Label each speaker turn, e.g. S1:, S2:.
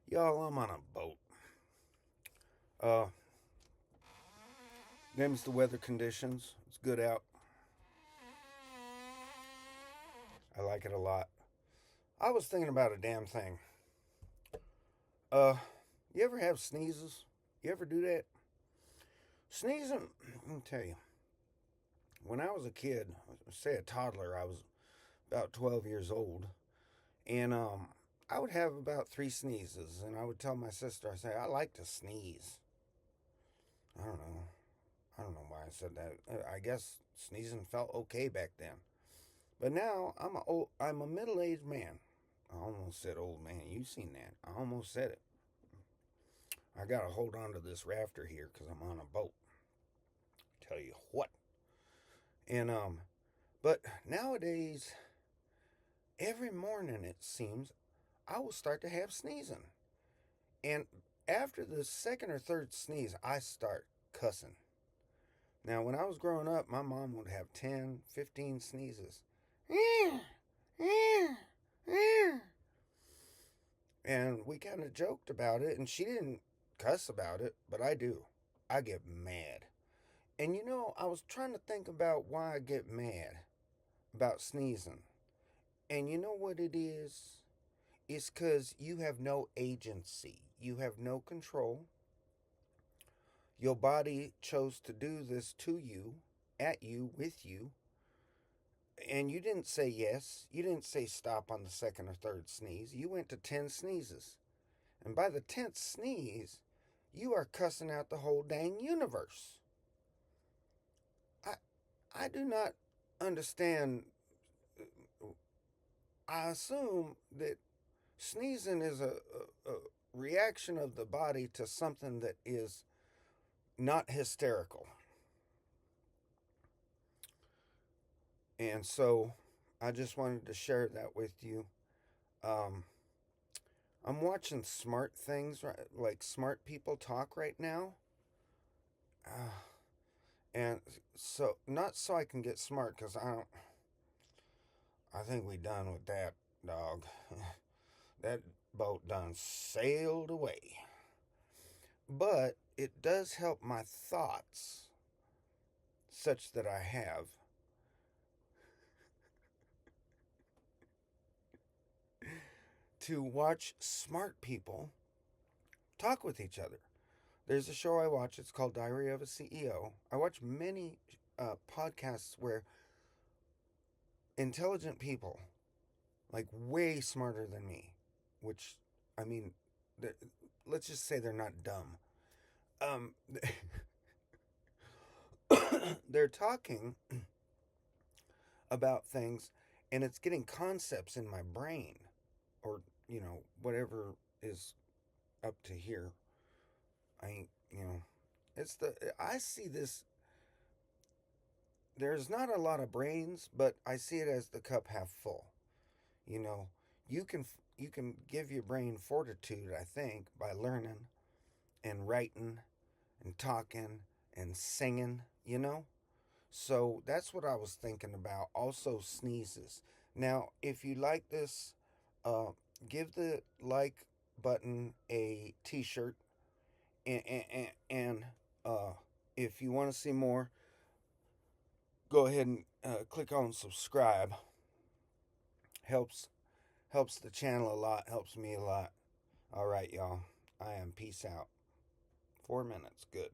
S1: Y'all, I'm on a boat. Uh, Name's the weather conditions. It's good out. I like it a lot. I was thinking about a damn thing. Uh, you ever have sneezes? You ever do that? Sneezing, let me tell you. When I was a kid, say a toddler, I was about 12 years old, and I would have about 3 sneezes, and I would tell my sister, I say, I like to sneeze. I don't know. I don't know why I said that. I guess sneezing felt okay back then. But now I'm a middle-aged man. I almost said old man. You seen that? I almost said it. I gotta hold on to this rafter here because I'm on a boat. Tell you what. And but nowadays, every morning it seems I will start to have sneezing, and after the second or third sneeze, I start cussing. Now, when I was growing up, my mom would have 10, 15 sneezes. And we kind of joked about it, and she didn't cuss about it, but I do. I get mad. And I was trying to think about why I get mad about sneezing. And you know what it is? It's because you have no agency, you have no control. Your body chose to do this to you, at you, with you, and you didn't say yes. You didn't say stop on the second or third sneeze. You went to 10 sneezes. And by the 10th sneeze, you are cussing out the whole dang universe. I I do not understand. I assume that sneezing is a reaction of the body to something that is not hysterical. And so I just wanted to share that with you. Um, I'm watching smart things, right, like smart people talk right now. Uh, and so, not so I can get smart, because I think we done with that, dog. That boat done sailed away. But it does help my thoughts, such that I have to watch smart people talk with each other. There's a show I watch. It's called Diary of a CEO. I watch many podcasts where intelligent people, like way smarter than me, which, I mean, let's just say they're not dumb. Um, they're talking about things, and it's getting concepts in my brain, or whatever is up to here. I you know, it's the I see this. There's not a lot of brains, but I see it as the cup half full. You know, you can you can give your brain fortitude, I think, by learning and writing and talking and singing, So that's what I was thinking about. Also, sneezes. Now, if you like this, uh, give the like button a t shirt. And if you want to see more, go ahead and click on subscribe. Helps the channel a lot, helps me a lot. All right, y'all. I am peace out. 4 minutes. Good.